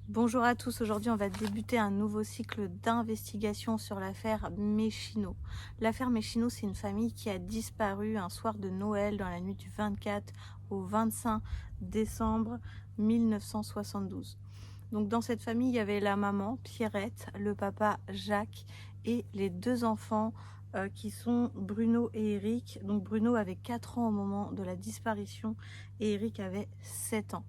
Bonjour à tous, aujourd'hui on va débuter un nouveau cycle d'investigation sur l'affaire Méchineau. L'affaire Méchineau, c'est une famille qui a disparu un soir de Noël dans la nuit du 24 au 25 décembre 1972. Donc dans cette famille, il y avait la maman Pierrette, le papa Jacques et les deux enfants qui sont Bruno et Eric. Donc Bruno avait 4 ans au moment de la disparition et Eric avait 7 ans.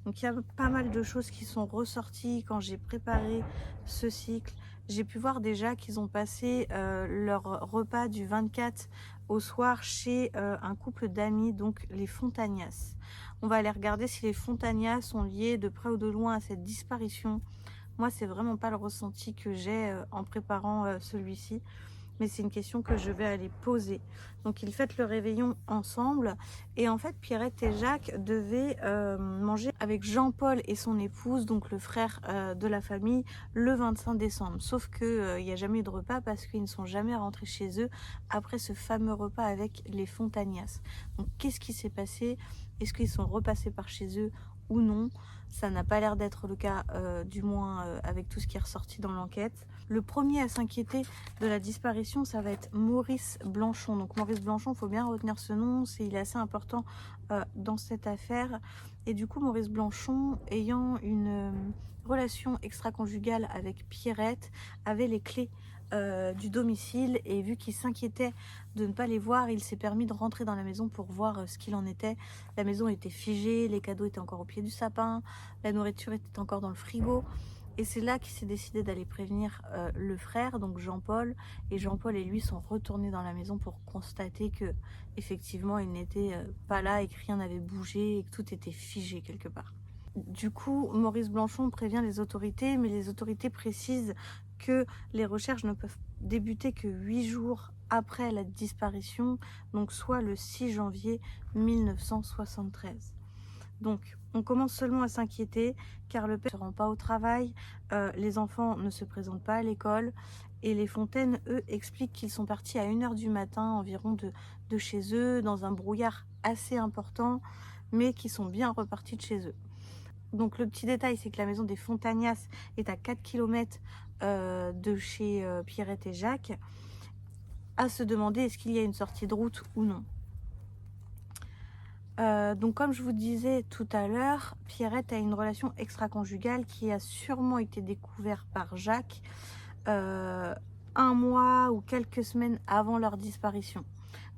Donc il y a pas mal de choses qui sont ressorties quand j'ai préparé ce cycle. J'ai pu voir déjà qu'ils ont passé leur repas du 24 au soir chez un couple d'amis, donc les Fontagnas. On va aller regarder si les Fontagnas sont liés de près ou de loin à cette disparition. Moi, c'est vraiment pas le ressenti que j'ai en préparant celui-ci, mais c'est une question que je vais aller poser. Donc ils fêtent le réveillon ensemble et en fait Pierrette et Jacques devaient manger avec Jean-Paul et son épouse, donc le frère de la famille, le 25 décembre. Sauf que il n'y a jamais eu de repas parce qu'ils ne sont jamais rentrés chez eux après ce fameux repas avec les Fontagnas. Donc qu'est-ce qui s'est passé? Est-ce qu'ils sont repassés par chez eux ou non? Ça n'a pas l'air d'être le cas, du moins avec tout ce qui est ressorti dans l'enquête. Le premier à s'inquiéter de la disparition, ça va être Maurice Blanchon. Donc Maurice Blanchon, il faut bien retenir ce nom, il est assez important dans cette affaire. Et du coup, Maurice Blanchon, ayant une relation extra-conjugale avec Pierrette, avait les clés du domicile, et vu qu'il s'inquiétait de ne pas les voir, il s'est permis de rentrer dans la maison pour voir ce qu'il en était. La maison était figée, les cadeaux étaient encore au pied du sapin, la nourriture était encore dans le frigo. Et c'est là qu'il s'est décidé d'aller prévenir le frère, donc Jean-Paul. Et Jean-Paul et lui sont retournés dans la maison pour constater que effectivement il n'était pas là et que rien n'avait bougé et que tout était figé quelque part. Du coup, Maurice Blanchon prévient les autorités, mais les autorités précisent que les recherches ne peuvent débuter que 8 jours après la disparition, donc soit le 6 janvier 1973. Donc, on commence seulement à s'inquiéter car le père ne se rend pas au travail, les enfants ne se présentent pas à l'école et les Fontaines, eux, expliquent qu'ils sont partis à 1h du matin environ de chez eux, dans un brouillard assez important, mais qui sont bien repartis de chez eux. Donc le petit détail, c'est que la maison des Fontagnas est à 4 km de chez Pierrette et Jacques, à se demander est-ce qu'il y a une sortie de route ou non. Donc comme je vous disais tout à l'heure, Pierrette a une relation extra-conjugale qui a sûrement été découverte par Jacques 1 mois ou quelques semaines avant leur disparition.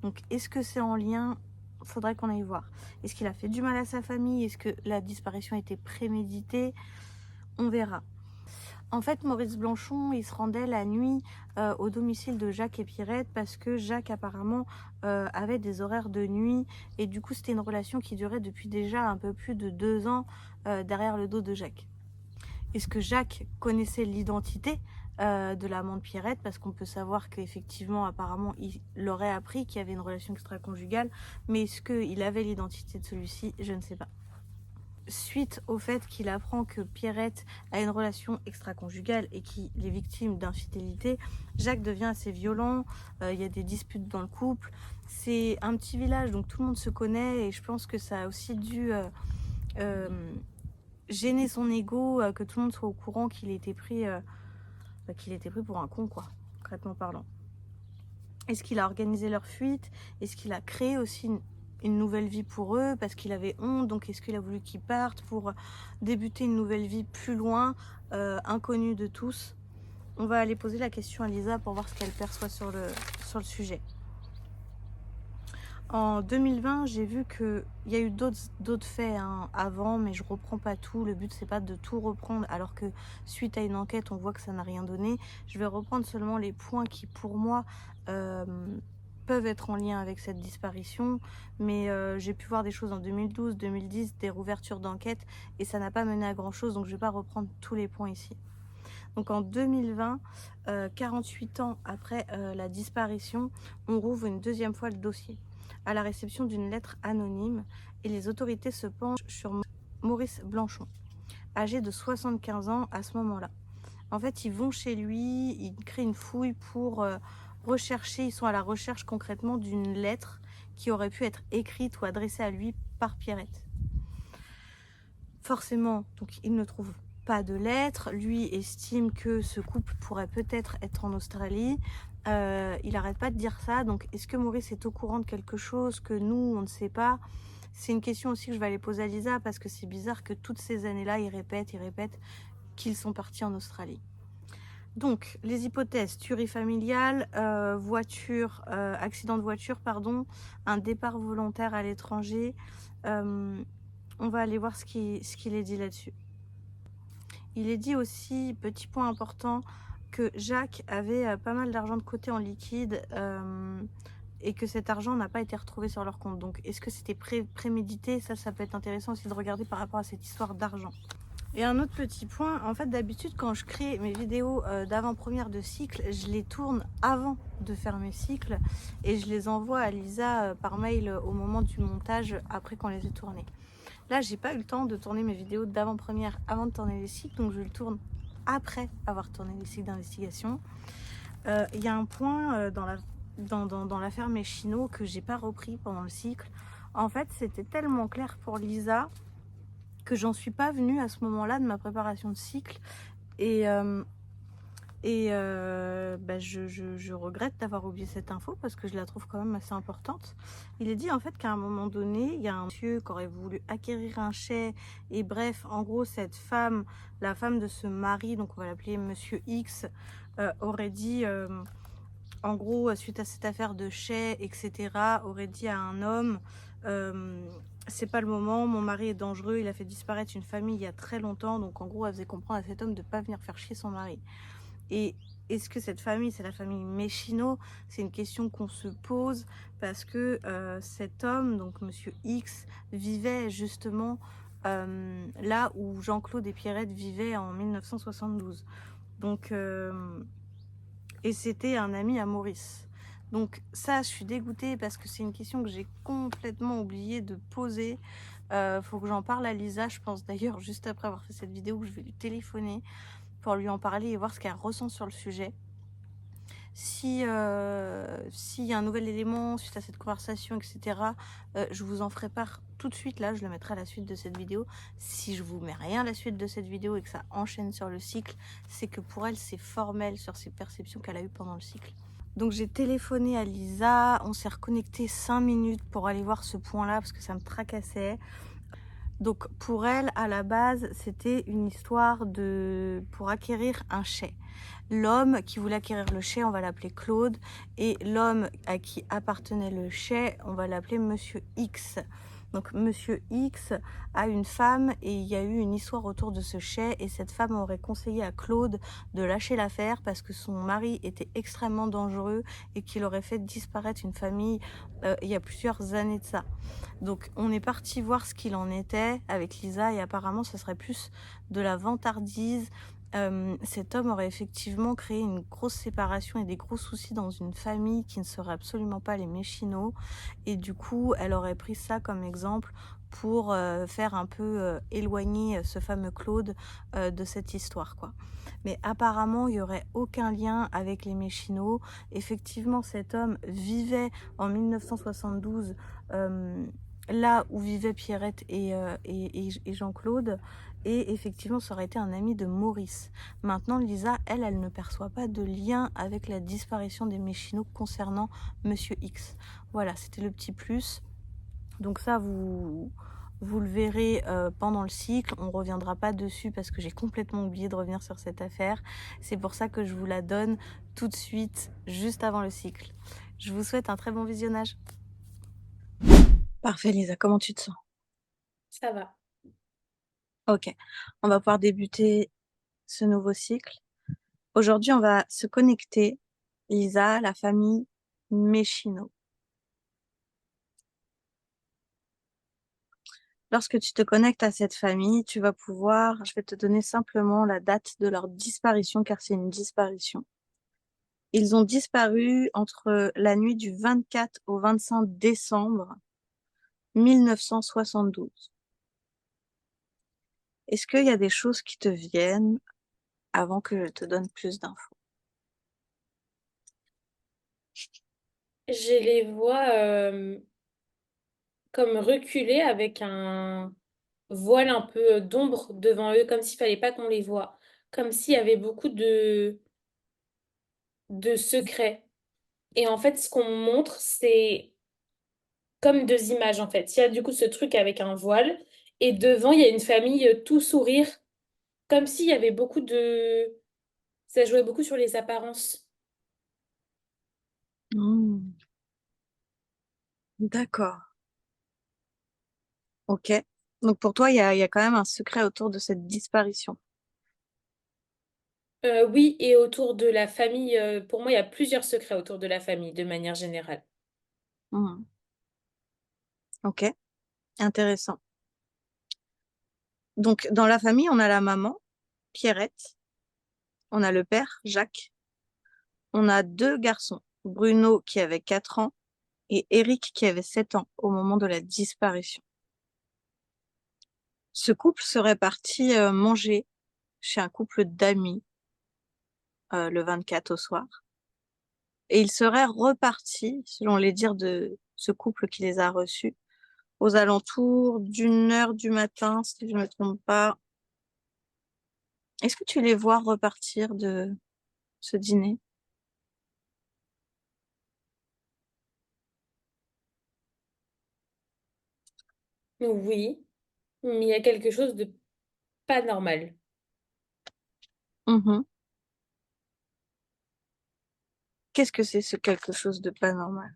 Donc est-ce que c'est en lien? Faudrait qu'on aille voir. Est-ce qu'il a fait du mal à sa famille? Est-ce que la disparition était préméditée? On verra. En fait, Maurice Blanchon, il se rendait la nuit au domicile de Jacques et Pierrette parce que Jacques apparemment avait des horaires de nuit et du coup c'était une relation qui durait depuis déjà un peu plus de 2 ans derrière le dos de Jacques. Est-ce que Jacques connaissait l'identité de l'amant de Pierrette? Parce qu'on peut savoir qu'effectivement, apparemment, il aurait appris qu'il y avait une relation extra-conjugale, mais est-ce qu'il avait l'identité de celui-ci? Je ne sais pas. Suite au fait qu'il apprend que Pierrette a une relation extra-conjugale et qu'il est victime d'infidélité, Jacques devient assez violent, il y a des disputes dans le couple. C'est un petit village, donc tout le monde se connaît et je pense que ça a aussi dû gêner son ego, que tout le monde soit au courant qu'il était pris pour un con, quoi, concrètement parlant. Est-ce qu'il a organisé leur fuite? Est-ce qu'il a créé aussi une nouvelle vie pour eux parce qu'il avait honte? Donc est-ce qu'il a voulu qu'ils partent pour débuter une nouvelle vie plus loin, inconnue de tous? On va aller poser la question à Lisa pour voir ce qu'elle perçoit sur le sujet. En 2020, j'ai vu qu'il y a eu d'autres faits avant, mais je reprends pas tout. Le but, c'est pas de tout reprendre, alors que suite à une enquête, on voit que ça n'a rien donné. Je vais reprendre seulement les points qui, pour moi, peuvent être en lien avec cette disparition. Mais j'ai pu voir des choses en 2012, 2010, des rouvertures d'enquête, et ça n'a pas mené à grand-chose, donc je vais pas reprendre tous les points ici. Donc en 2020, 48 ans après la disparition, on rouvre une deuxième fois le dossier à la réception d'une lettre anonyme et les autorités se penchent sur Maurice Blanchon, âgé de 75 ans à ce moment-là. En fait, ils vont chez lui, ils créent une fouille pour rechercher, ils sont à la recherche concrètement d'une lettre qui aurait pu être écrite ou adressée à lui par Pierrette. Forcément, donc ils ne trouvent pas de lettres. Lui estime que ce couple pourrait peut-être être en Australie. Il n'arrête pas de dire ça. Donc, est-ce que Maurice est au courant de quelque chose que nous, on ne sait pas? C'est une question aussi que je vais aller poser à Lisa parce que c'est bizarre que toutes ces années-là, il répète qu'ils sont partis en Australie. Donc, les hypothèses, tuerie familiale, accident de voiture, pardon, un départ volontaire à l'étranger. On va aller voir ce qu'il est dit là-dessus. Il est dit aussi, petit point important, que Jacques avait pas mal d'argent de côté en liquide et que cet argent n'a pas été retrouvé sur leur compte. Donc, est-ce que c'était prémédité? Ça peut être intéressant aussi de regarder par rapport à cette histoire d'argent. Et un autre petit point, en fait d'habitude quand je crée mes vidéos d'avant-première de cycle, je les tourne avant de faire mes cycles et je les envoie à Lisa par mail au moment du montage après qu'on les ait tournés. Là j'ai pas eu le temps de tourner mes vidéos d'avant-première avant de tourner les cycles, donc je le tourne après avoir tourné les cycles d'investigation. Il y a un point dans l'affaire Méchino que j'ai pas repris pendant le cycle. En fait c'était tellement clair pour Lisa que j'en suis pas venue à ce moment-là de ma préparation de cycle et je regrette d'avoir oublié cette info parce que je la trouve quand même assez importante. Il est dit en fait qu'à un moment donné, il y a un monsieur qui aurait voulu acquérir un chai et bref, en gros cette femme, la femme de ce mari, donc on va l'appeler Monsieur X, aurait dit en gros, suite à cette affaire de chai, etc., aurait dit à un homme c'est pas le moment, mon mari est dangereux, il a fait disparaître une famille il y a très longtemps, donc en gros, elle faisait comprendre à cet homme de pas venir faire chier son mari. Et est-ce que cette famille, c'est la famille Méchino? C'est une question qu'on se pose parce que cet homme, donc Monsieur X, vivait justement là où Jean-Claude et Pierrette vivaient en 1972. Donc et c'était un ami à Maurice. Donc ça, je suis dégoûtée parce que c'est une question que j'ai complètement oublié de poser. Faut que j'en parle à Lisa, je pense d'ailleurs juste après avoir fait cette vidéo que je vais lui téléphoner pour lui en parler et voir ce qu'elle ressent sur le sujet. S'il y a un nouvel élément suite à cette conversation, etc., je vous en ferai part tout de suite. Là, je le mettrai à la suite de cette vidéo. Si je vous mets rien à la suite de cette vidéo et que ça enchaîne sur le cycle, c'est que pour elle, c'est formel sur ses perceptions qu'elle a eues pendant le cycle. Donc j'ai téléphoné à Lisa, on s'est reconnecté 5 minutes pour aller voir ce point-là parce que ça me tracassait. Donc pour elle, à la base, c'était une histoire pour acquérir un chai. L'homme qui voulait acquérir le chai, on va l'appeler Claude, et l'homme à qui appartenait le chai, on va l'appeler Monsieur X. Donc Monsieur X a une femme et il y a eu une histoire autour de ce chai et cette femme aurait conseillé à Claude de lâcher l'affaire parce que son mari était extrêmement dangereux et qu'il aurait fait disparaître une famille il y a plusieurs années de ça. Donc on est parti voir ce qu'il en était avec Lisa et apparemment ce serait plus de la vantardise. Cet homme aurait effectivement créé une grosse séparation et des gros soucis dans une famille qui ne serait absolument pas les Méchino et du coup elle aurait pris ça comme exemple pour faire un peu éloigner ce fameux Claude de cette histoire quoi. Mais apparemment il n'y aurait aucun lien avec les Méchino. Effectivement cet homme vivait en 1972 là où vivaient Pierrette et Jean-Claude et effectivement ça aurait été un ami de Maurice. Maintenant Lisa, elle ne perçoit pas de lien avec la disparition des Méchino concernant Monsieur X. Voilà, c'était le petit plus. Donc ça vous le verrez pendant le cycle, on reviendra pas dessus parce que j'ai complètement oublié de revenir sur cette affaire. C'est pour ça que je vous la donne tout de suite, juste avant le cycle. Je vous souhaite un très bon visionnage. Parfait Lisa, comment tu te sens? Ça va. Ok, on va pouvoir débuter ce nouveau cycle. Aujourd'hui, on va se connecter, Lisa, la famille Méchino. Lorsque tu te connectes à cette famille, tu vas pouvoir, je vais te donner simplement la date de leur disparition, car c'est une disparition. Ils ont disparu entre la nuit du 24 au 25 décembre 1972. Est-ce qu'il y a des choses qui te viennent avant que je te donne plus d'infos? Je les vois comme reculés avec voile un peu d'ombre devant eux, comme s'il fallait pas qu'on les voie, comme s'il y avait beaucoup de secrets. Et en fait, ce qu'on montre, c'est comme deux images en fait. Il y a du coup ce truc avec un voile et devant, il y a une famille tout sourire, comme s'il y avait beaucoup de... Ça jouait beaucoup sur les apparences. Hmm, d'accord. Ok. Donc pour toi, il y a quand même un secret autour de cette disparition. Oui, et autour de la famille, pour moi, il y a plusieurs secrets autour de la famille, de manière générale. Hmm, ok, intéressant. Donc dans la famille, on a la maman, Pierrette, on a le père, Jacques, on a deux garçons, Bruno qui avait 4 ans et Eric qui avait 7 ans au moment de la disparition. Ce couple serait parti manger chez un couple d'amis le 24 au soir. Et ils seraient repartis, selon les dires de ce couple qui les a reçus, aux alentours d'1 heure du matin, si je ne me trompe pas. Est-ce que tu les vois repartir de ce dîner? Oui, mais il y a quelque chose de pas normal. Mhm. Qu'est-ce que c'est ce quelque chose de pas normal?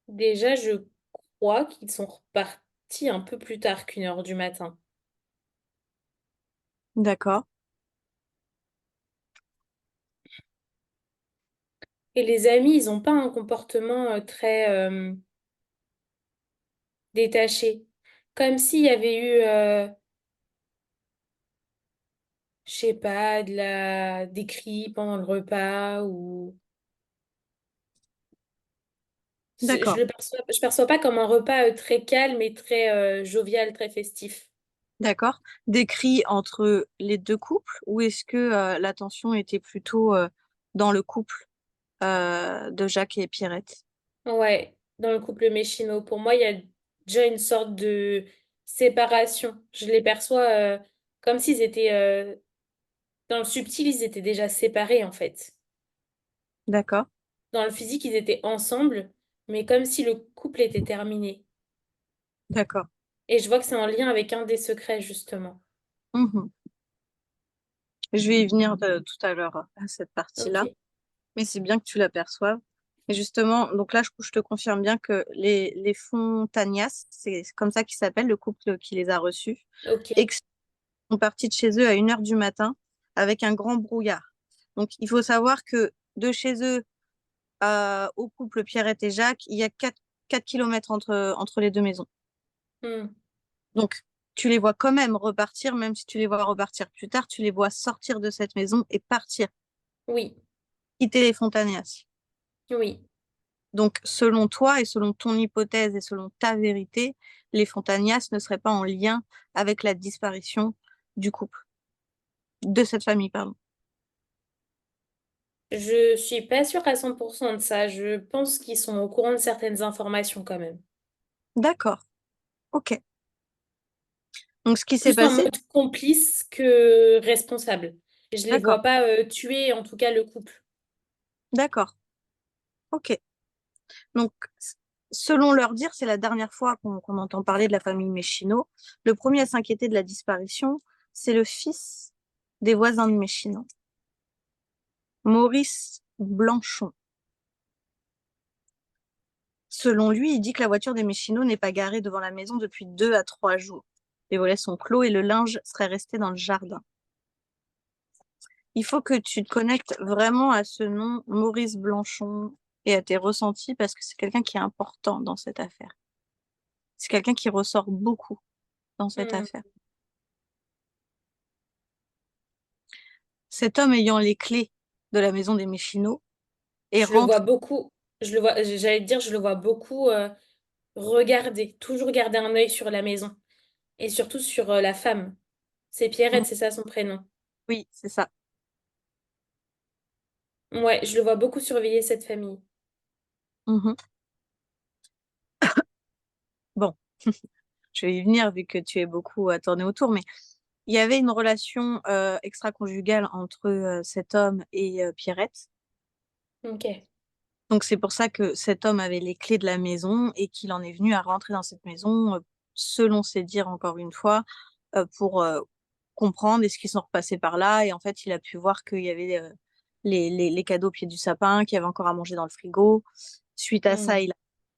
Déjà, je crois qu'ils sont repartis un peu plus tard qu'1 heure du matin. D'accord, Et les amis, ils n'ont pas un comportement très détaché. Comme s'il y avait eu, je sais pas, des cris pendant le repas ou... d'accord, Je perçois pas comme un repas très calme et très jovial, très festif. d'accord. Des cris entre les deux couples ou est-ce que la tension était plutôt dans le couple de Jacques et Pierrette? Ouais, dans le couple Méchino, pour moi, il y a déjà une sorte de séparation. Je les perçois comme s'ils étaient, dans le subtil, ils étaient déjà séparés en fait. D'accord, Dans le physique, ils étaient ensemble, mais comme si le couple était terminé. d'accord. Et je vois que c'est en lien avec un des secrets, justement. Mhm. Je vais y venir tout à l'heure à cette Ok, partie-là, mais c'est bien que tu l'aperçoives. Et justement, donc là, je te confirme bien que les Fontanias, c'est comme ça qu'ils s'appellent, le couple qui les a reçus, ok. et qu'ils sont partis de chez eux à 1 heure du matin avec un grand brouillard. Donc, il faut savoir que de chez eux au couple Pierrette et Jacques, il y a 4 kilomètres entre les deux maisons. Hmm. Donc, tu les vois quand même repartir, même si tu les vois repartir plus tard, tu les vois sortir de cette maison et partir, Oui, quitter les Fontanias. oui. Donc, selon toi et selon ton hypothèse et selon ta vérité, les Fontanias ne seraient pas en lien avec la disparition du couple, de cette famille, pardon. Je suis pas sûre à 100% de ça. Je pense qu'ils sont au courant de certaines informations quand même. D'accord, ok. Donc, ce qui s'est Plus en passé, mode complice que responsable. Je les d'accord, vois pas tuer, en tout cas, le couple. d'accord, ok. Donc, selon leur dire, c'est la dernière fois qu'on entend parler de la famille Méchino. Le premier à s'inquiéter de la disparition, c'est le fils des voisins de Méchino, Maurice Blanchon. Selon lui, il dit que la voiture des Méchino n'est pas garée devant la maison depuis 2 à 3 jours. Les volets sont clos et le linge serait resté dans le jardin. Il faut que tu te connectes vraiment à ce nom, Maurice Blanchon, et à tes ressentis parce que c'est quelqu'un qui est important dans cette affaire. C'est quelqu'un qui ressort beaucoup dans cette Hmm. affaire. Cet homme ayant les clés de la maison des Méchino et Je le vois rentre. beaucoup. J'allais te dire, je le vois beaucoup regarder, toujours garder un œil sur la maison. Et surtout sur la femme. C'est Pierrette, c'est ça son prénom. Oui, c'est ça. Ouais, je le vois beaucoup surveiller cette famille. Mhm. bon, je vais y venir vu que tu es beaucoup à tourner autour, mais il y avait une relation extra-conjugale entre cet homme et Pierrette. Ok. Donc c'est pour ça que cet homme avait les clés de la maison et qu'il en est venu à rentrer dans cette maison, selon ses dires encore une fois, pour comprendre est-ce qu'ils sont repassés par là. Et en fait, il a pu voir qu'il y avait les cadeaux au pied du sapin, qu'il y avait encore à manger dans le frigo. Suite à ça, Hmm. il a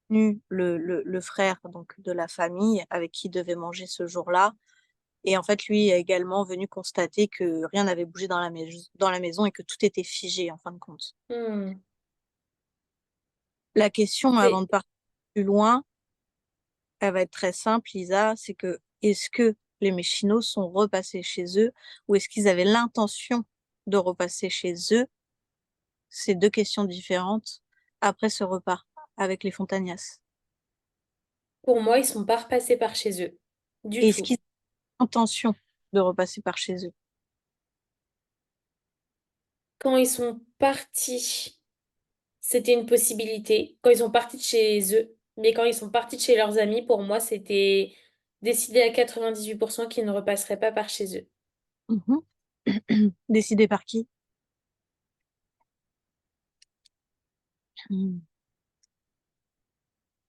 tenu le frère donc de la famille avec qui il devait manger ce jour-là. Et en fait, lui est également venu constater que rien n'avait bougé dans la maison et que tout était figé en fin de compte. Hmm. La question, avant C'est de partir plus loin, elle va être très simple, Lisa, c'est que est-ce que les Méchinos sont repassés chez eux ou est-ce qu'ils avaient l'intention de repasser chez eux? C'est deux questions différentes après ce repas avec les Fontanias. pour moi, ils sont pas repassés par chez eux. Du Est-ce tout. qu'ils ont l'intention de repasser par chez eux? Quand ils sont partis, c'était une possibilité. Quand ils sont partis de chez eux, mais quand ils sont partis de chez leurs amis, pour moi, c'était décidé à 98% qu'ils ne repasseraient pas par chez eux. Mhm. Décidé par qui? Mhm.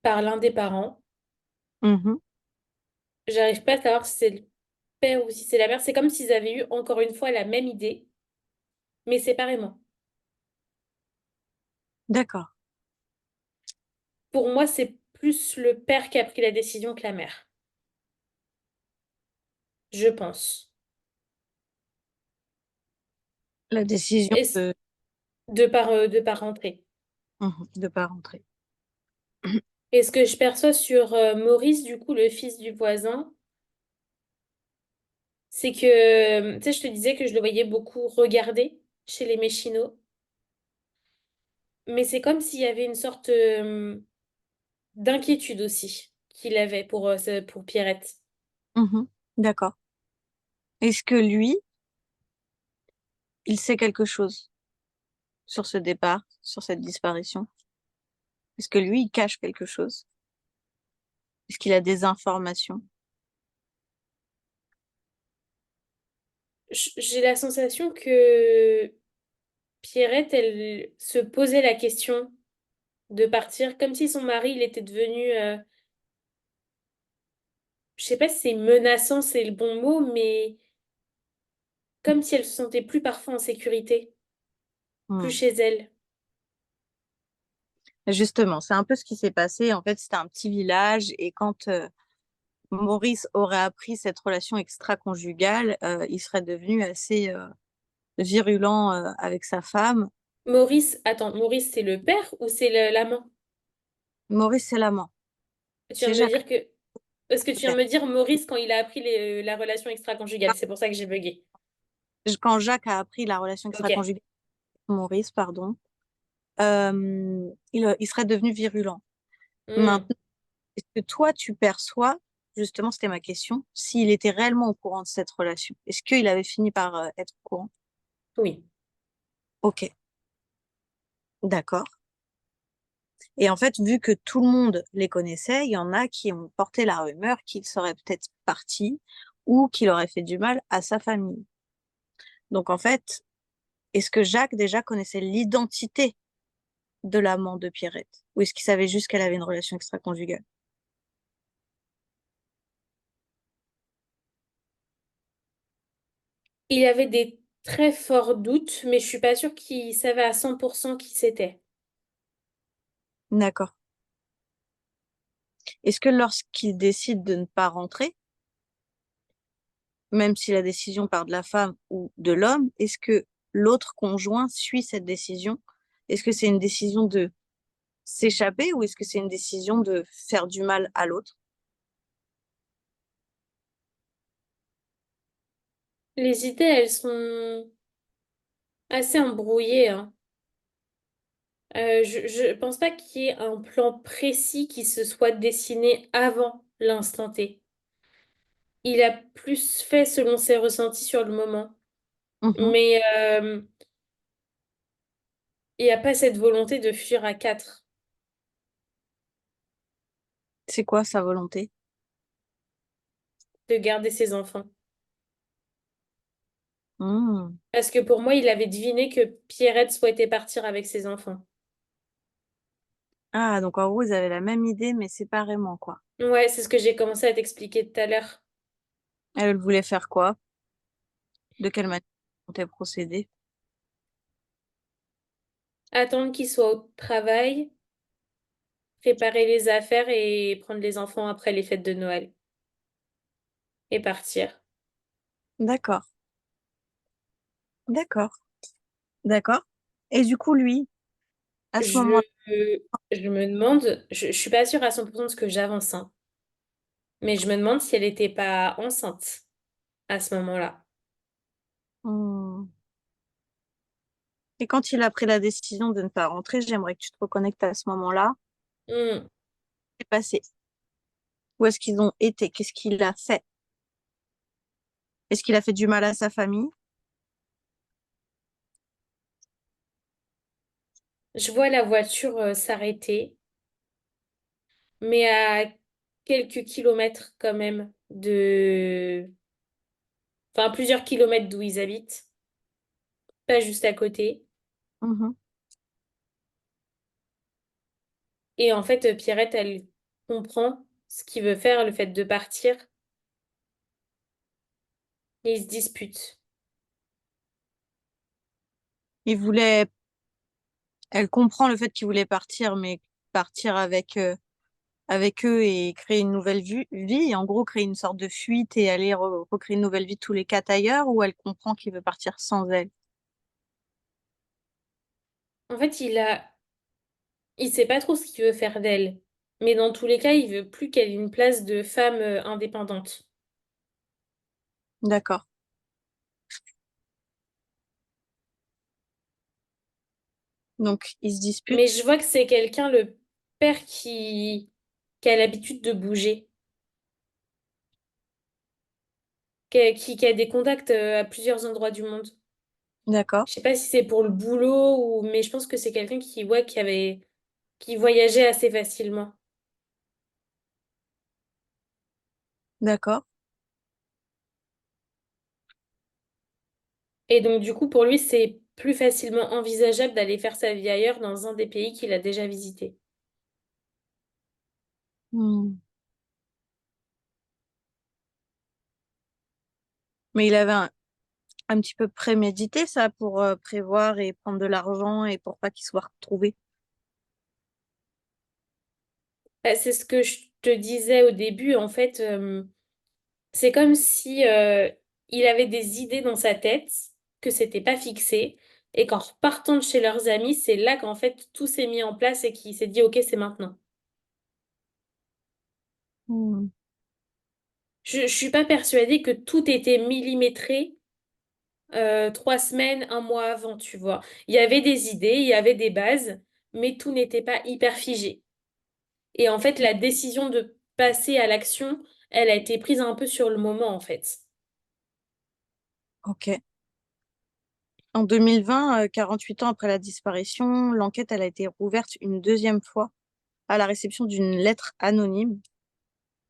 Par l'un des parents. Mhm. J'arrive pas à savoir si c'est le père ou si c'est la mère. C'est comme s'ils avaient eu encore une fois la même idée, mais séparément. D'accord. Pour moi, c'est plus le père qui a pris la décision que la mère. Je pense. La décision Est-ce- de par rentrer. de pas rentrer. Et ce que je perçois sur Maurice, du coup, le fils du voisin, c'est que, tu sais, je te disais que je le voyais beaucoup regarder chez les Méchino, mais c'est comme s'il y avait une sorte d'inquiétude aussi qu'il avait pour Pierrette. Mhm. D'accord. Est-ce que lui, il sait quelque chose sur ce départ, sur cette disparition? Est-ce que lui, il cache quelque chose? Est-ce qu'il a des informations? J'ai la sensation que Pierrette, elle se posait la question de partir, comme si son mari, il était devenu, je sais pas si c'est menaçant, c'est le bon mot, mais comme si elle se sentait plus parfois en sécurité, plus Hmm. chez elle. Justement, c'est un peu ce qui s'est passé. En fait, c'était un petit village et quand Maurice aurait appris cette relation extra-conjugale, il serait devenu assez virulent avec sa femme. Maurice, attends, Maurice, c'est le père ou c'est l'amant? Maurice, c'est l'amant. Tu viens C'est de me Jacques, dire que... Parce que tu le viens père. de me dire Maurice quand il a appris la relation extra-conjugale, c'est pour ça que j'ai bugué. Quand Jacques a appris la relation Ok. extra-conjugale avec Maurice, pardon, il serait devenu virulent. Hmm, Maintenant, est-ce que toi, tu perçois, justement, c'était ma question, s'il était réellement au courant de cette relation? Est-ce qu'il avait fini par être au courant? oui. Ok, d'accord. Et en fait, vu que tout le monde les connaissait, il y en a qui ont porté la rumeur qu'il serait peut-être parti ou qu'il aurait fait du mal à sa famille. Donc en fait, est-ce que Jacques déjà connaissait l'identité de l'amant de Pierrette? Ou est-ce qu'il savait juste qu'elle avait une relation extra-conjugale? Il y avait des très forts doutes, mais je suis pas sûre qu'il savait à 100% qui c'était. D'accord. Est-ce que lorsqu'il décide de ne pas rentrer, même si la décision part de la femme ou de l'homme, est-ce que l'autre conjoint suit cette décision? Est-ce que c'est une décision de s'échapper ou est-ce que c'est une décision de faire du mal à l'autre? Les idées, elles sont assez embrouillées, hein. Je pense pas qu'il y ait un plan précis qui se soit dessiné avant l'instant T. Il a plus fait selon ses ressentis sur le moment. Mhm. Mais il n'y a pas cette volonté de fuir à quatre. C'est quoi sa volonté? de garder ses enfants. Hmm. Parce que pour moi, il avait deviné que Pierrette souhaitait partir avec ses enfants. Ah, donc en gros, ils avaient la même idée, mais séparément, quoi. Ouais, c'est ce que j'ai commencé à t'expliquer tout à l'heure. Elle voulait faire quoi? De quelle manière comptait procéder? Attendre qu'il soit au travail, préparer les affaires et prendre les enfants après les fêtes de Noël et partir. D'accord, d'accord, d'accord. Et du coup, lui, à ce Je, moment-là, je me demande, je suis pas sûre à 100% de ce que j'avance, hein, mais je me demande si elle n'était pas enceinte à ce moment-là. hmm. Et quand il a pris la décision de ne pas rentrer, j'aimerais que tu te reconnectes à ce moment-là. Hmm. Qu'est-ce qui s'est passé? Où est-ce qu'ils ont été? Qu'est-ce qu'il a fait? Est-ce qu'il a fait du mal à sa famille? Je vois la voiture s'arrêter, mais à quelques kilomètres quand même enfin plusieurs kilomètres d'où ils habitent, pas juste à côté. Mhm. Et en fait, Pierrette, elle comprend ce qu'il veut faire, le fait de partir, et ils se disputent. Il voulait, elle comprend le fait qu'il voulait partir, mais partir avec eux et créer une nouvelle vie, en gros, créer une sorte de fuite et aller recréer une nouvelle vie tous les quatre ailleurs, ou elle comprend qu'il veut partir sans elle. En fait, il sait pas trop ce qu'il veut faire d'elle. Mais dans tous les cas, il veut plus qu'elle ait une place de femme indépendante. D'accord. Donc, ils se Mais disputent. je vois que c'est quelqu'un, le père, qui a l'habitude de bouger, qui a des contacts à plusieurs endroits du monde. D'accord, Je sais pas si c'est pour le boulot ou, mais je pense que c'est quelqu'un qui, ouais, qui voyageait assez facilement. d'accord. Et donc, du coup, pour lui, c'est plus facilement envisageable d'aller faire sa vie ailleurs dans un des pays qu'il a déjà visité. Hmm. Mais il avait un petit peu prémédité ça pour prévoir et prendre de l'argent et pour pas qu'il soit retrouvé. Bah, c'est ce que je te disais au début, en fait, c'est comme si il avait des idées dans sa tête, que c'était pas fixé, et qu'en repartant de chez leurs amis, c'est là qu'en fait tout s'est mis en place et qu'il s'est dit, ok, c'est maintenant. Hmm. Je suis pas persuadée que tout était millimétré 3 semaines, un mois avant, tu vois. Il y avait des idées, il y avait des bases, mais tout n'était pas hyper figé. Et en fait, la décision de passer à l'action, elle a été prise un peu sur le moment, en fait. Ok. En 2020, 48 ans après la disparition, l'enquête elle a été rouverte une deuxième fois à la réception d'une lettre anonyme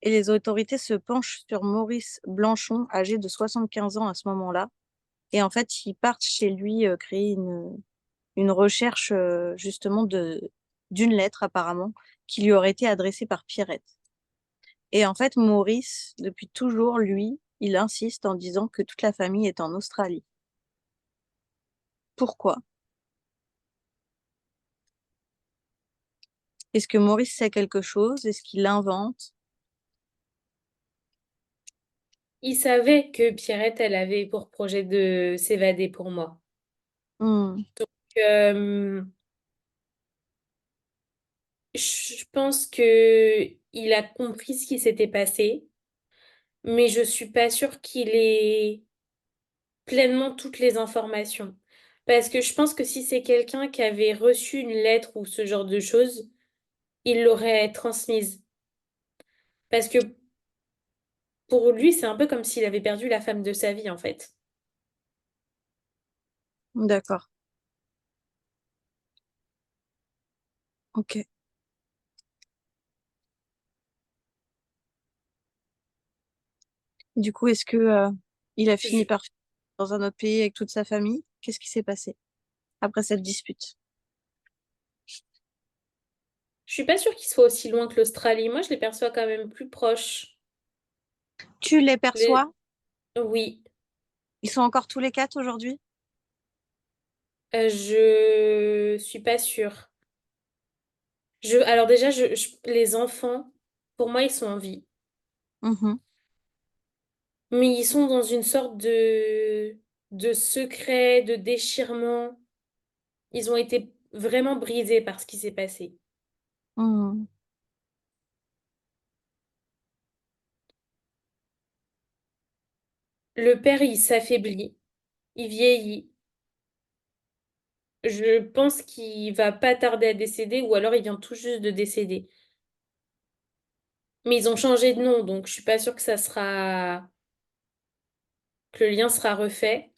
et les autorités se penchent sur Maurice Blanchon, âgé de 75 ans à ce moment-là. Et en fait, ils partent chez lui créer une recherche justement d'une lettre apparemment qui lui aurait été adressée par Pierrette. Et en fait, Maurice, depuis toujours, lui, il insiste en disant que toute la famille est en Australie. Pourquoi? Est-ce que Maurice sait quelque chose? Est-ce qu'il invente? Il savait que Pierrette, elle avait pour projet de s'évader pour moi. Hmm, Euh, je pense que il a compris ce qui s'était passé, mais je suis pas sûre qu'il ait pleinement toutes les informations. Parce que je pense que si c'est quelqu'un qui avait reçu une lettre ou ce genre de choses, il l'aurait transmise. Parce que pour lui, c'est un peu comme s'il avait perdu la femme de sa vie, en fait. d'accord, ok. Du coup, est-ce que il a fini Je, par finir dans un autre pays avec toute sa famille? Qu'est-ce qui s'est passé après cette dispute? je suis pas sûre qu'il soit aussi loin que l'Australie. Moi, je les perçois quand même plus proches. Tu les Les... perçois? Oui, Ils sont encore tous les quatre aujourd'hui? je suis pas sûre. Alors déjà, les enfants, pour moi, ils sont en vie. Mhm. Mais ils sont dans une sorte de secret, de déchirement. Ils ont été vraiment brisés par ce qui s'est passé. Mhm. Le père, il s'affaiblit, il vieillit. Je pense qu'il va pas tarder à décéder ou alors il vient tout juste de décéder. Mais ils ont changé de nom, donc je suis pas sûre que le lien sera refait.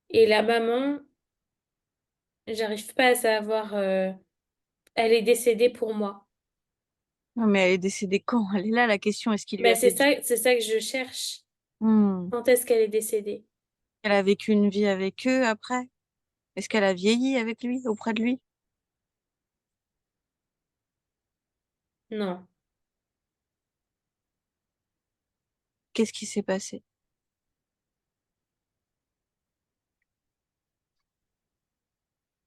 Et la maman, j'arrive pas à savoir. Elle est décédée pour moi. Non, mais elle est décédée quand? Elle est là, la question. Est-ce qu'il lui Bah, a fait du... c'est ça que je cherche. Hmm. Quand est-ce qu'elle est décédée? Elle a vécu une vie avec eux après? Est-ce qu'elle a vieilli avec lui, auprès de lui? Non, Qu'est-ce qui s'est passé?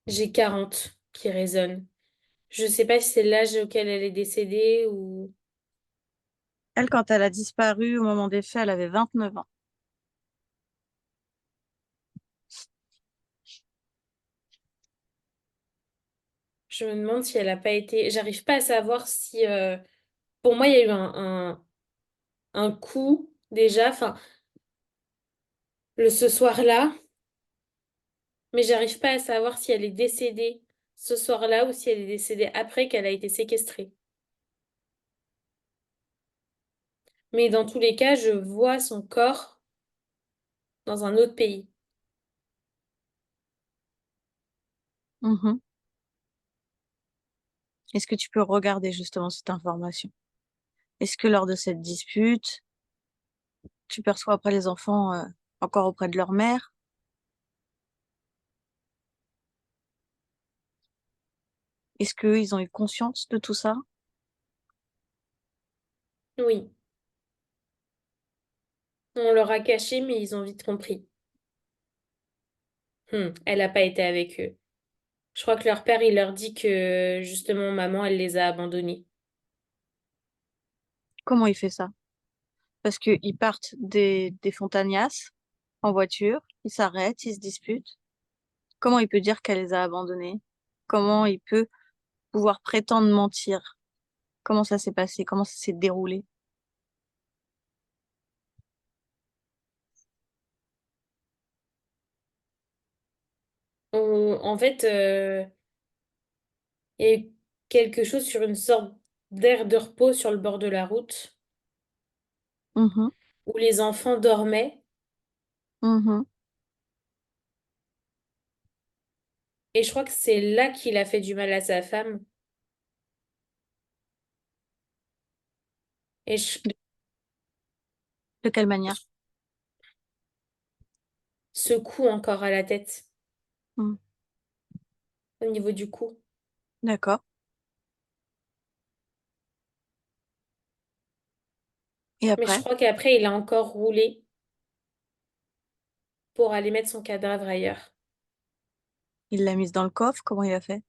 j'ai 40 qui résonnent. Je sais pas si c'est l'âge auquel elle est décédée ou... Elle, quand elle a disparu au moment des faits, elle avait 29 ans. Je me demande si elle a pas été... J'arrive pas à savoir si... Pour moi, il y a eu un coup déjà, enfin, ce soir-là, mais j'arrive pas à savoir si elle est décédée ce soir-là ou si elle est décédée après qu'elle a été séquestrée. Mais dans tous les cas, je vois son corps dans un autre pays. Mhm. Est-ce que tu peux regarder justement cette information? Est-ce que lors de cette dispute, tu perçois après les enfants encore auprès de leur mère? Est-ce qu'ils ont eu conscience de tout ça? Oui, on leur a caché, mais ils ont vite compris. Elle n'a pas été avec eux. Je crois que leur père, il leur dit que justement, maman, elle les a abandonnés. Comment il fait ça? Parce qu'ils partent des Fontagnas en voiture, ils s'arrêtent, ils se disputent. Comment il peut dire qu'elle les a abandonnés? Comment il peut pouvoir prétendre mentir? Comment ça s'est passé? Comment ça s'est déroulé? En fait, il y a eu quelque chose sur une sorte d'aire de repos sur le bord de la route Mhm, où les enfants dormaient. mhm. Et je crois que c'est là qu'il a fait du mal à sa femme. Et De, de quelle manière? ce coup encore à la tête, Hmm. au niveau du cou. D'accord. Et Mais je après, crois qu'après, il a encore roulé pour aller mettre son cadavre ailleurs. il l'a mise dans le coffre. Comment il a fait?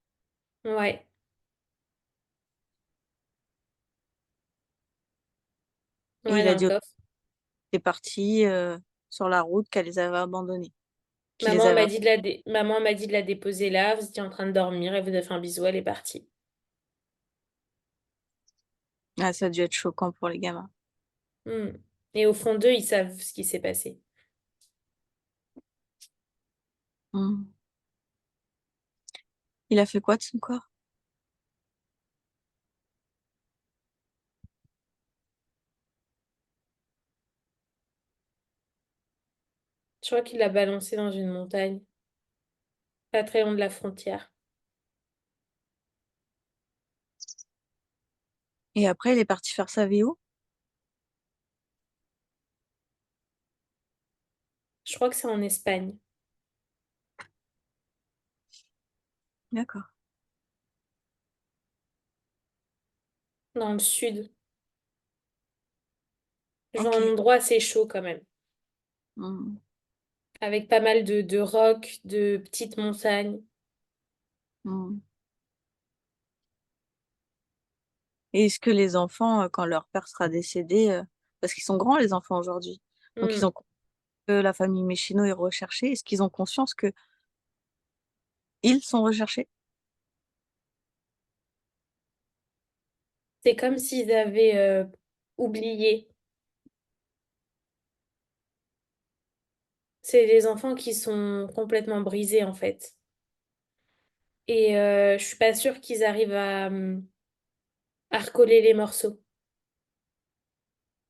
Ouais, Et ouais, il dans a le dit coffre. c'est parti sur la route qu'elle les avait abandonnés. Qu'il les Maman avait... m'a dit Maman m'a dit de la déposer là, vous étiez en train de dormir, elle vous a fait un bisou, elle est partie. Ah, ça a dû être choquant pour les gamins. Hmm. Et au fond d'eux, ils savent ce qui s'est passé. Hmm. Il a fait quoi de son corps? Je crois qu'il l'a balancé dans une montagne, pas très loin de la frontière. Et après, il est parti faire sa vie où? Je crois que c'est en Espagne, D'accord. dans le sud. Genre un Ok. endroit assez chaud quand même, Hmm. avec pas mal de rocs, de petites montagnes. Hmm. Et est-ce que les enfants, quand leur père sera décédé, parce qu'ils sont grands les enfants aujourd'hui, donc ils Hmm. ont que la famille Méchino est recherchée, est-ce qu'ils ont conscience que ils sont recherchés? C'est comme s'ils avaient oublié. C'est des enfants qui sont complètement brisés en fait. Et je suis pas sûre qu'ils arrivent à recoller les morceaux.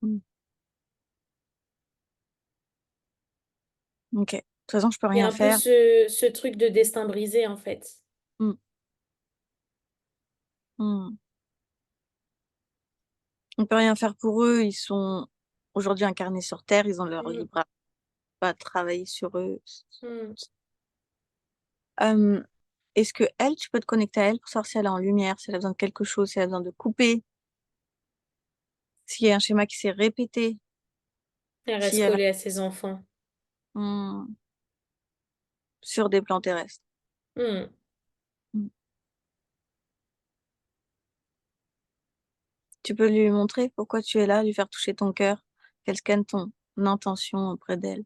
Hmm. Ok. De toute façon, je peux Il y a rien un peu faire. ce truc de destin brisé en fait. Hmm. Hmm. On peut rien faire pour eux. Ils sont aujourd'hui incarnés sur Terre. Ils ont leur Hmm. libre à travailler sur eux. Hmm. Euh, Est-ce que elle, tu peux te connecter à elle pour savoir si elle est en lumière, si elle a besoin de quelque chose, si elle a besoin de couper, s'il y a un schéma qui s'est répété, Elle s'il reste y a collée à ses enfants. Hmm, sur des plans terrestres. Hmm. Hmm. Tu peux lui montrer pourquoi tu es là, lui faire toucher ton cœur, qu'elle scanne ton intention auprès d'elle.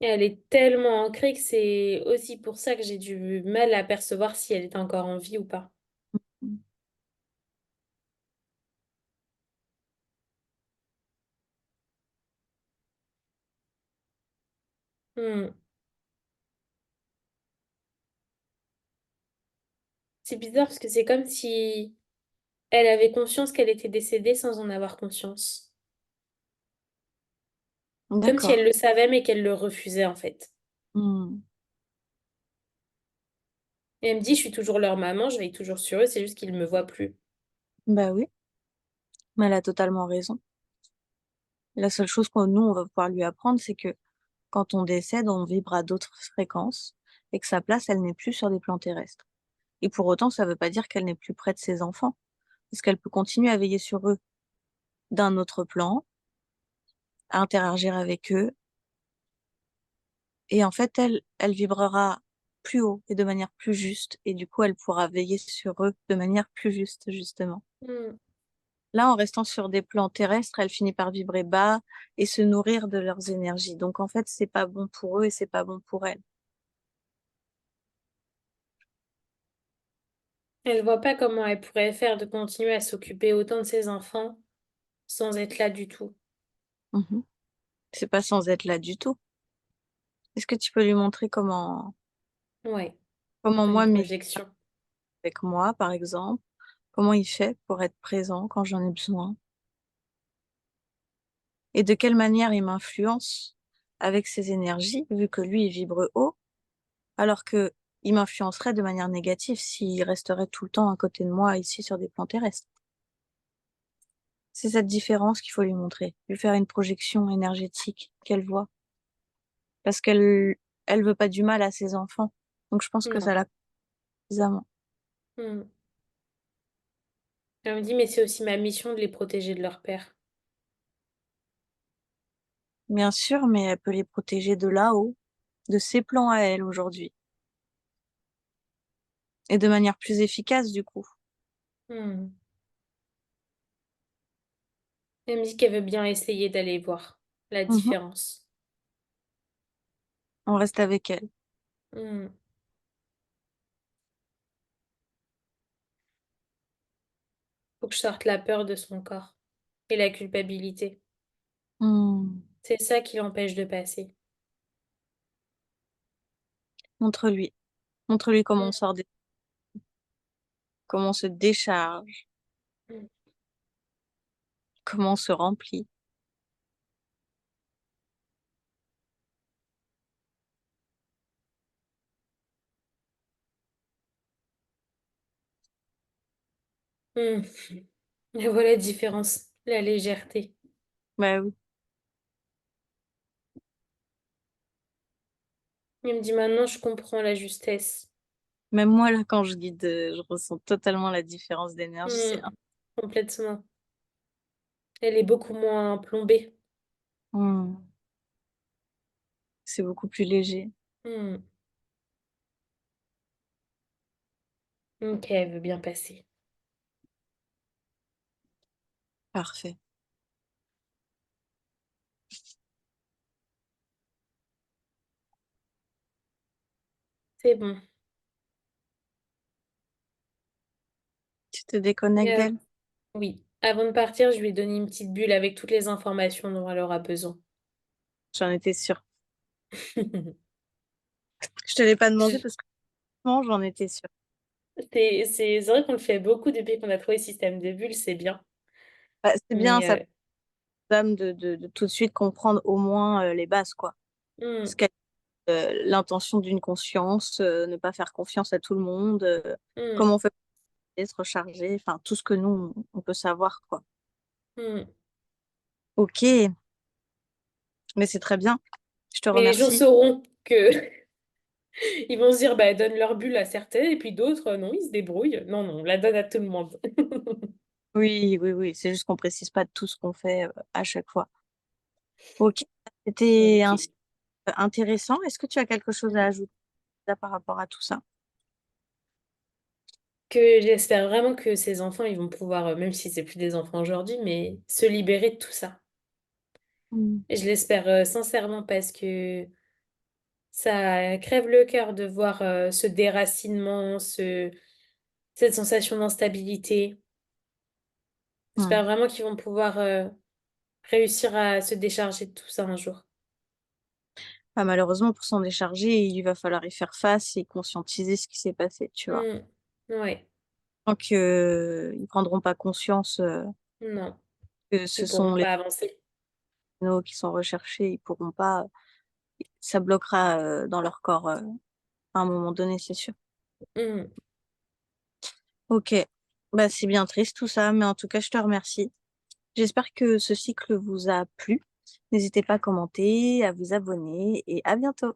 Et elle est tellement ancrée que c'est aussi pour ça que j'ai du mal à percevoir si elle est encore en vie ou pas. Hmm. Hmm. C'est bizarre parce que c'est comme si elle avait conscience qu'elle était décédée sans en avoir conscience. Comme si D'accord. elle le savait mais qu'elle le refusait en fait. Hmm. Et elle me dit, je suis toujours leur maman, je veille toujours sur eux, c'est juste qu'ils me voient plus. Bah oui, mais elle a totalement raison. La seule chose que nous, on va pouvoir lui apprendre, c'est que quand on décède, on vibre à d'autres fréquences et que sa place, elle n'est plus sur des plans terrestres. Et pour autant, ça ne veut pas dire qu'elle n'est plus près de ses enfants, parce qu'elle peut continuer à veiller sur eux d'un autre plan, à interagir avec eux, et en fait, elle vibrera plus haut et de manière plus juste, et du coup, elle pourra veiller sur eux de manière plus juste, justement. Hmm. Là, en restant sur des plans terrestres, elle finit par vibrer bas et se nourrir de leurs énergies. Donc, en fait, c'est pas bon pour eux et c'est pas bon pour elle. Elle voit pas comment elle pourrait faire de continuer à s'occuper autant de ses enfants sans être là du tout. Mhm. C'est pas sans être là du tout. Est-ce que tu peux lui montrer Ouais, comment faire une moi, médite projection. avec moi, par exemple, comment il fait pour être présent quand j'en ai besoin et de quelle manière il m'influence avec ses énergies, vu que lui, il vibre haut, alors que il m'influencerait de manière négative s'il resterait tout le temps à côté de moi ici sur des plans terrestres. C'est cette différence qu'il faut lui montrer, lui faire une projection énergétique qu'elle voit, parce qu'elle veut pas du mal à ses enfants. Donc je pense que ça Non. l'a suffisamment. Hmm. Elle me dit, mais c'est aussi ma mission de les protéger de leur père. Bien sûr, mais elle peut les protéger de là-haut, de ses plans à elle aujourd'hui, et de manière plus efficace du coup. Hmm. Elle me dit qu'elle veut bien essayer d'aller voir la Mhm. différence. On reste avec elle. Hmm. Faut que je sorte la peur de son corps et la culpabilité. Hmm. C'est ça qui l'empêche de passer. Montre-lui. Montre-lui comment Hmm. on sort comment on se décharge, Hmm. comment on se remplit. Hmm. Et voilà la différence, la légèreté. Bah oui. Il me dit maintenant, je comprends la justesse. Même moi, là, quand je guide, je ressens totalement la différence d'énergie. Hmm, complètement. Elle est beaucoup moins plombée. Hmm, c'est beaucoup plus léger. Hmm. Ok, elle veut bien passer. Parfait. C'est bon. Tu te déconnectes Et, d'elle? oui. Avant de partir, je lui ai donné une petite bulle avec toutes les informations dont elle aura besoin. J'en étais sûre. Je te l'ai pas demandé Je- parce que franchement, j'en étais sûre. c'est vrai qu'on le fait beaucoup depuis qu'on a trouvé le système de bulles, c'est bien. Bah, c'est bien, Mais ça permet de tout de suite comprendre au moins les bases, quoi. hmm, Ce qu'est l'intention d'une conscience, ne pas faire confiance à tout le monde, hmm, comment on fait pour se recharger, enfin tout ce que nous, on peut savoir, quoi. hmm. Ok, mais c'est très bien. Je te Mais les gens remercie. sauront que ils vont se dire, bah, donne leur bulle à certains, et puis d'autres, non, ils se débrouillent. Non, non, on la donne à tout le monde. Oui, oui, oui. C'est juste qu'on précise pas tout ce qu'on fait à chaque fois. Ok, c'était Ok. intéressant. Est-ce que tu as quelque chose à Hmm. ajouter là, par rapport à tout ça? Que j'espère vraiment que ces enfants, ils vont pouvoir, même si c'est plus des enfants aujourd'hui, mais se libérer de tout ça. Mm. Et je l'espère sincèrement parce que ça crève le cœur de voir ce déracinement, cette sensation d'instabilité. Mm. J'espère vraiment qu'ils vont pouvoir réussir à se décharger de tout ça un jour. Bah, malheureusement, pour s'en décharger, il va falloir y faire face et conscientiser ce qui s'est passé, tu vois. Hmm. Ouais, Tant qu'ils ne prendront pas conscience non, que ce ils pourront sont les pas avancer. signaux qui sont recherchés, ils pourront pas, ça bloquera dans leur corps à un moment donné, c'est sûr. Hmm. Ok, bah, c'est bien triste tout ça, mais en tout cas, je te remercie. J'espère que ce cycle vous a plu. N'hésitez pas à commenter, à vous abonner et à bientôt.